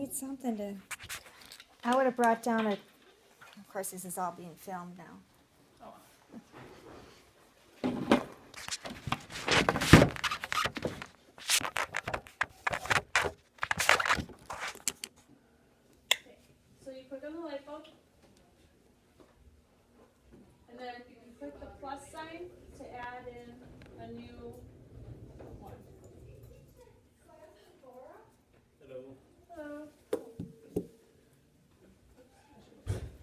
need something to... I would have brought down a... Of course, this is all being filmed now. So you click on the light bulb, and then you can click the plus sign to add in a new one. Hello. Hello.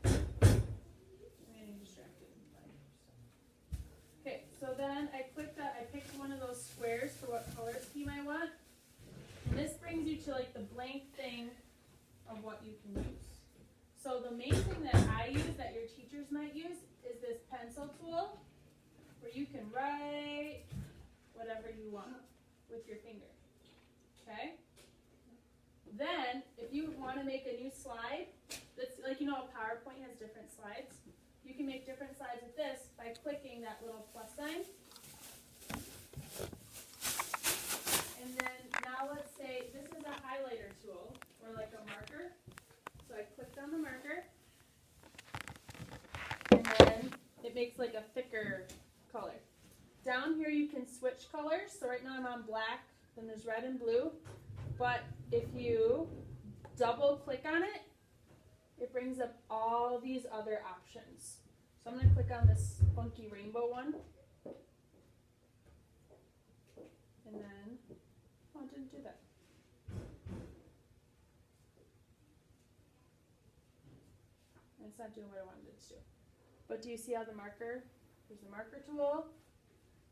I'm getting distracted. Okay, so then I picked one of those squares for what color scheme I want. And this brings you to like the blank thing of what you can use. So the main thing that I use that your teachers might use is this pencil tool where you can write whatever you want with your finger. Okay? Then, if you want to make a new slide, that's like, you know, a PowerPoint has different slides. You can make different slides with this by clicking that little plus sign. And then now let's say this is a highlighter tool or like a marker. So I clicked on the marker and then it makes like a thicker color. Down here you can switch colors. So right now I'm on black, then there's red and blue. But if you double click on it, it brings up all these other options. So I'm going to click on this funky rainbow one. And then, oh, it didn't do that. And it's not doing what I wanted it to do. But do you see how the marker, there's the marker tool.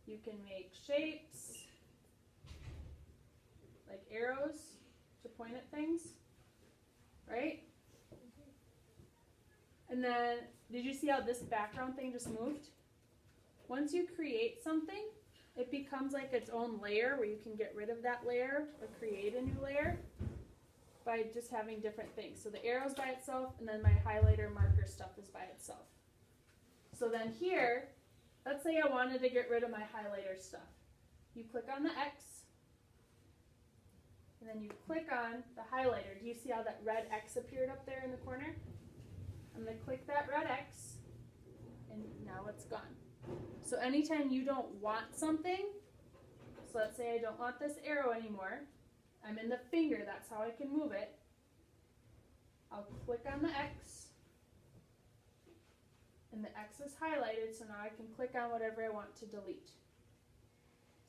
You can make shapes, like arrows to point at things, right? And then, did you see how this background thing just moved? Once you create something, it becomes like its own layer where you can get rid of that layer or create a new layer by just having different things. So the arrow's by itself, and then my highlighter marker stuff is by itself. So then here, let's say I wanted to get rid of my highlighter stuff. You click on the X, and then you click on the highlighter. Do you see how that red X appeared up there in the corner? I'm going to click that red X, and now it's gone. So anytime you don't want something, so let's say I don't want this arrow anymore, I'm in the finger, that's how I can move it. I'll click on the X, and the X is highlighted, so now I can click on whatever I want to delete.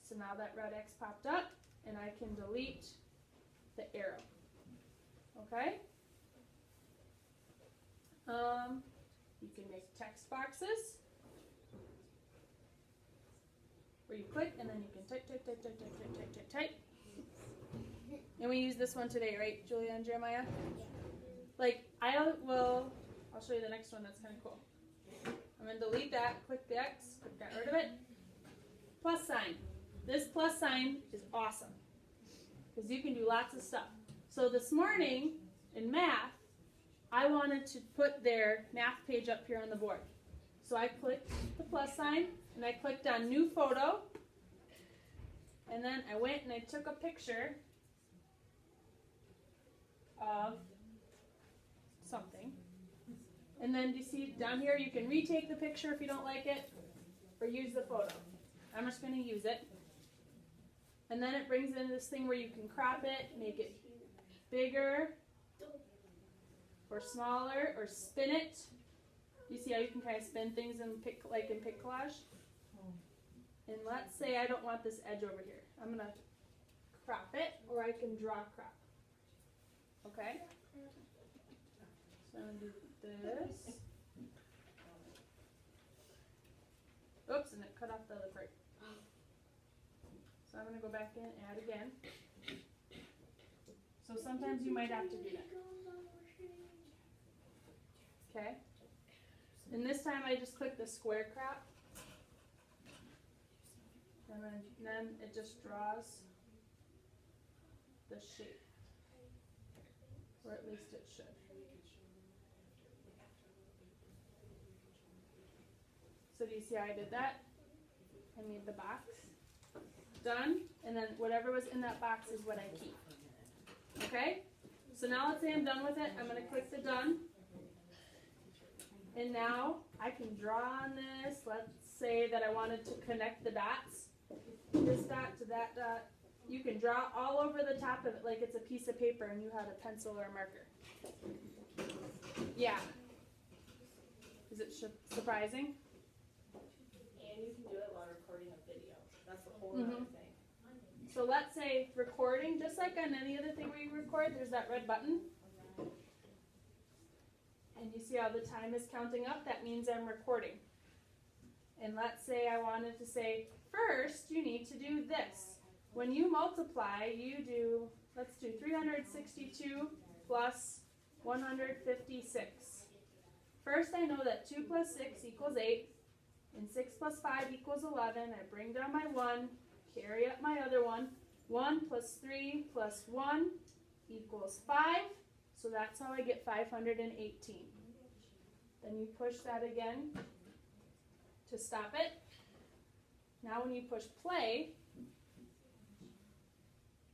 So now that red X popped up, and I can delete the arrow. Okay? You can make text boxes where you click and then you can type, type, type, type, type, type, type, type, type. And we use this one today, right, Julia and Jeremiah? Like, I'll show you the next one that's kind of cool. I'm going to delete that, click the X, got rid of it. Plus sign. This plus sign is awesome because you can do lots of stuff. So this morning in math, I wanted to put their math page up here on the board. So I clicked the plus sign, and I clicked on New Photo, and then I went and I took a picture of something. And then do you see down here, you can retake the picture if you don't like it, or use the photo. I'm just going to use it. And then it brings in this thing where you can crop it, make it bigger, or smaller, or spin it. You see how you can kind of spin things in pic collage? And let's say I don't want this edge over here. I'm going to crop it, or I can draw crop. Okay? So I'm going to do this. Oops, and it cut off the other part. So I'm going to go back in and add again. So sometimes you might have to do that. Okay? And this time I just click the square crop. And then it just draws the shape. Or at least it should. So do you see how I did that? I made the box. Done. And then whatever was in that box is what I keep. Okay? So now let's say I'm done with it. I'm going to click the done. And now I can draw on this. Let's say that I wanted to connect the dots. This dot to that dot. You can draw all over the top of it like it's a piece of paper and you had a pencil or a marker. Yeah. Is it surprising? And you can do it while recording a video. That's the whole other thing. So let's say recording, just like on any other thing where you record, there's that red button. And you see how the time is counting up? That means I'm recording. And let's say I wanted to say, first you need to do this. When you multiply, you do, let's do 362 plus 156. First I know that 2 plus 6 equals 8, and 6 plus 5 equals 11. I bring down my 1, carry up my other one. 1 plus 3 plus 1 equals 5. So that's how I get 518. Then you push that again to stop it. Now when you push play,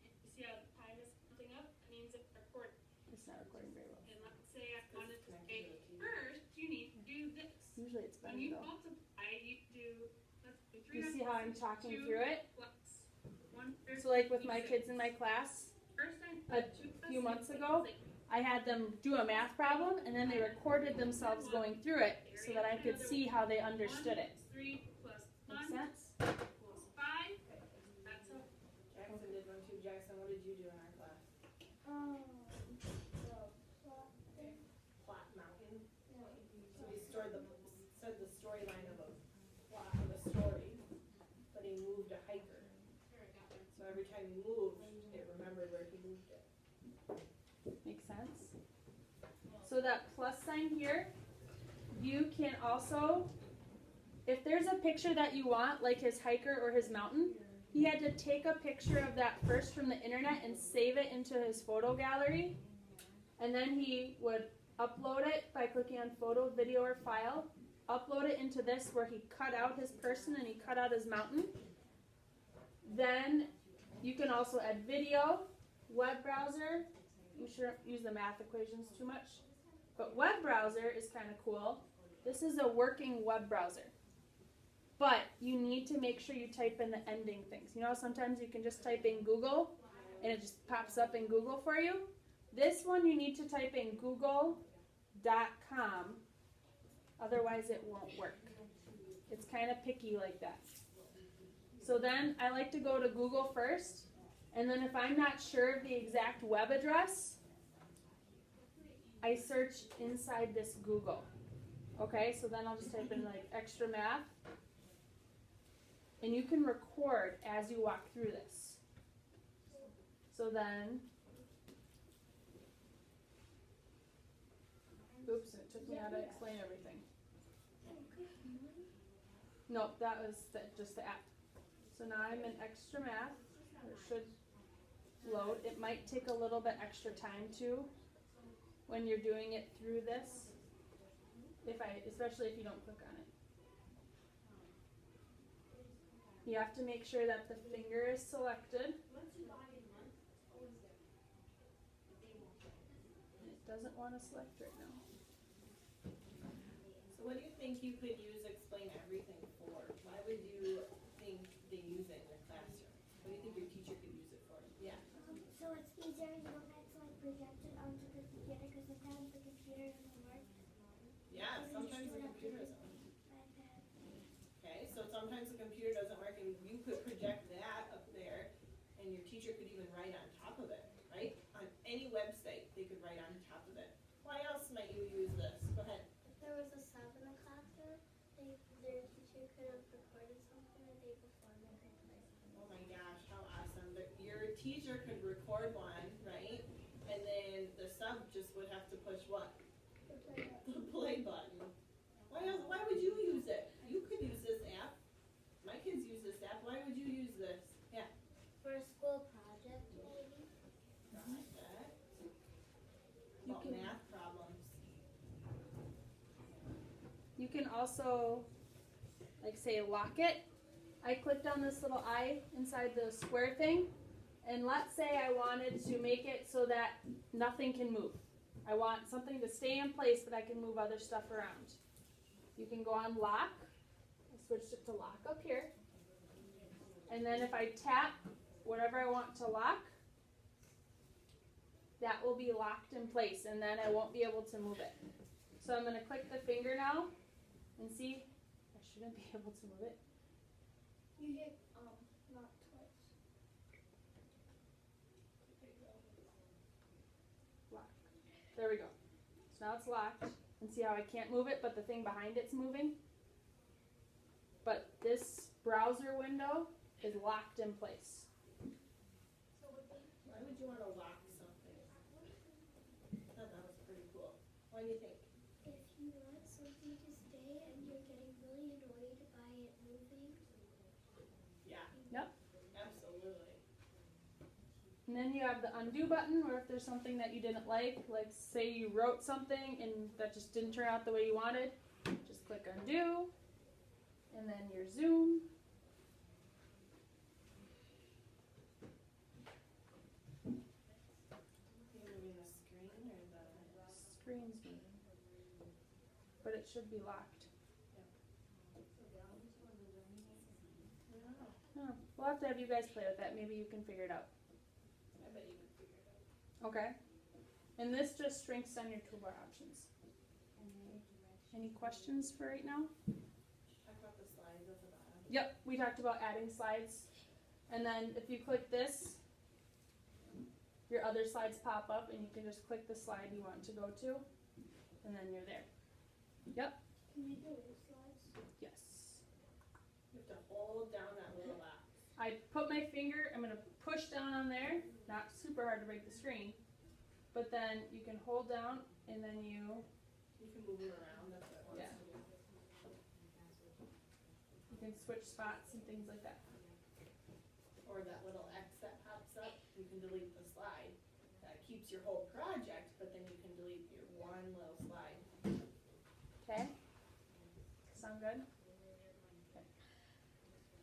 you see how the time is counting up? It means it's recording. It's not recording very well. And let's say I wanted to say, first you need to do this. Usually it's better though. When you multiply, you do, let's do 362. You see how I'm talking through it? So like with my kids in my class, a few months ago, I had them do a math problem and then they recorded themselves going through it so that I could see how they understood it. Make sense? Jackson did one too. Jackson, what did you do in our class? Plot mountain. So he said the storyline of a plot of a story, but he moved a hiker. So every time he moved, it remembered where he moved it. Make sense? So that plus sign here, you can also, if there's a picture that you want, like his hiker or his mountain, he had to take a picture of that first from the internet and save it into his photo gallery. And then he would upload it by clicking on photo, video, or file, upload it into this where he cut out his person and he cut out his mountain. Then you can also add video, web browser. We shouldn't use the math equations too much. But web browser is kind of cool. This is a working web browser. But you need to make sure you type in the ending things. You know, sometimes you can just type in Google and it just pops up in Google for you. This one you need to type in google.com. Otherwise it won't work. It's kind of picky like that. So then I like to go to Google first. And then if I'm not sure of the exact web address, I search inside this Google. Okay, so then I'll just type in like extra math. And you can record as you walk through this. So then, oops, it took me how to explain everything. Nope, that was just the app. So now I'm in extra math. It should load. It might take a little bit extra time too when you're doing it through this, especially if you don't click on it. You have to make sure that the finger is selected. It doesn't want to select right now. So what do you think you could use Explain Everything for? Why would you think they use it in the classroom? What do you think your teacher could use it for? Yeah. So it's easier, you don't have to like project it onto the computer because sometimes the computer doesn't work. Yeah, sometimes the computer doesn't work. Okay, so sometimes the computer doesn't work and you could project that up there and your teacher could even write on top of it, right? On any website, they could write on top of it. Why else might you use this? Go ahead. If there was a sub in the classroom, their teacher could have recorded something the day before and they could play something. Oh my gosh, how awesome. Your teacher could record one, right? And then the sub just would have to push what? The play button. The play button. Why would you use it? You could use this app. My kids use this app. Why would you use this? Yeah. For a school project, maybe. Like that. You About can- math problems. You can also, like say, lock it. I clicked on this little eye inside the square thing, And let's say I wanted to make it so that nothing can move. I want something to stay in place, but I can move other stuff around. You can go on lock. I switched it to lock up here. And then if I tap whatever I want to lock, that will be locked in place, and then I won't be able to move it. So I'm going to click the finger now and see. I shouldn't be able to move it. You hit lock twice. Lock. There we go. So now it's locked. And see how I can't move it, but the thing behind it's moving? But this browser window is locked in place. Why would you want to lock something? I thought that was pretty cool. What do you think? If you want something to stay and you're getting really annoyed by it moving. Yeah. Yep. Absolutely. And then you have the undo button, or if there's something that you didn't like say you wrote something and that just didn't turn out the way you wanted, just click undo, and then your zoom. You're moving the screen or the... Screen's moving, but it should be locked. Oh, we'll have to have you guys play with that. Maybe you can figure it out. I bet you could figure it out. Okay. And this just shrinks down your toolbar options. Any questions for right now? Talk about the slides at the bottom. Yep, we talked about adding slides. And then if you click this, your other slides pop up and you can just click the slide you want to go to, and then you're there. Yep. Can you delete slides? Yes. You have to hold down that little box. I put my finger, I'm going to push down on there, not super hard to break the screen, but then you can hold down and then you You can move it around if it wants Yeah. to. you can switch spots and things like that. Or that little X that pops up, you can delete the slide. That keeps your whole project, but then you can delete your one little slide. Okay? Sound good? Okay.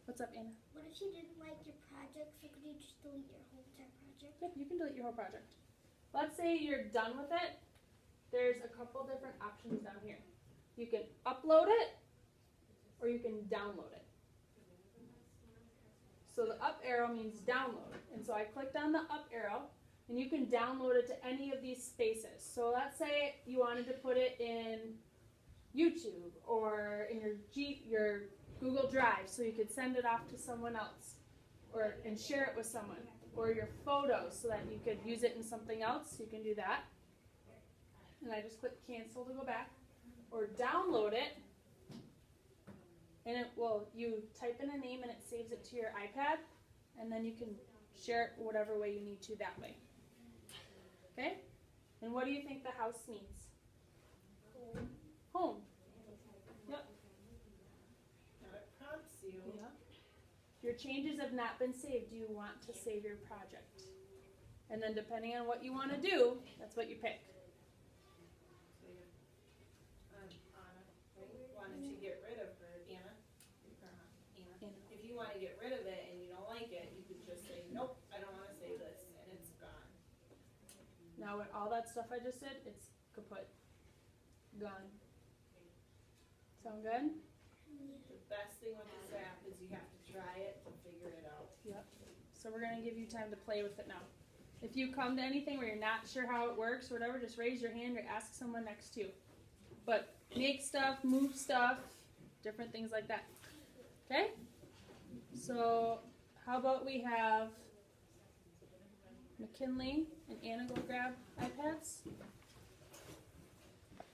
What's up, Anna? What if you didn't like your project, so could you just delete your whole entire project? Yep, you can delete your whole project. Let's say you're done with it. There's a couple different options down here. You can upload it, or you can download it. So the up arrow means download. And so I clicked on the up arrow, and you can download it to any of these spaces. So let's say you wanted to put it in YouTube or in your Google Drive, so you could send it off to someone else, or and share it with someone, or your photos, so that you could use it in something else. You can do that. And I just click cancel to go back, or download it. And it will, you type in a name and it saves it to your iPad, and then you can share it whatever way you need to that way. Okay? And what do you think the house needs? Home. Yep. Now it prompts you. Yep. Your changes have not been saved. Do you want to save your project? And then depending on what you want to do, that's what you pick. So you, Anna, wanted to get rid of her, Anna. Anna. If you want to get rid of it and you don't like it, you could just say, nope, I don't want to save this, and it's gone. Now with all that stuff I just did, it's kaput. Gone. Sound good? The best thing with this app is you have to try it to figure it out. Yep. So we're going to give you time to play with it now. If you come to anything where you're not sure how it works or whatever, just raise your hand or ask someone next to you. But make stuff, move stuff, different things like that. Okay? So how about we have McKinley and Anna go grab iPads?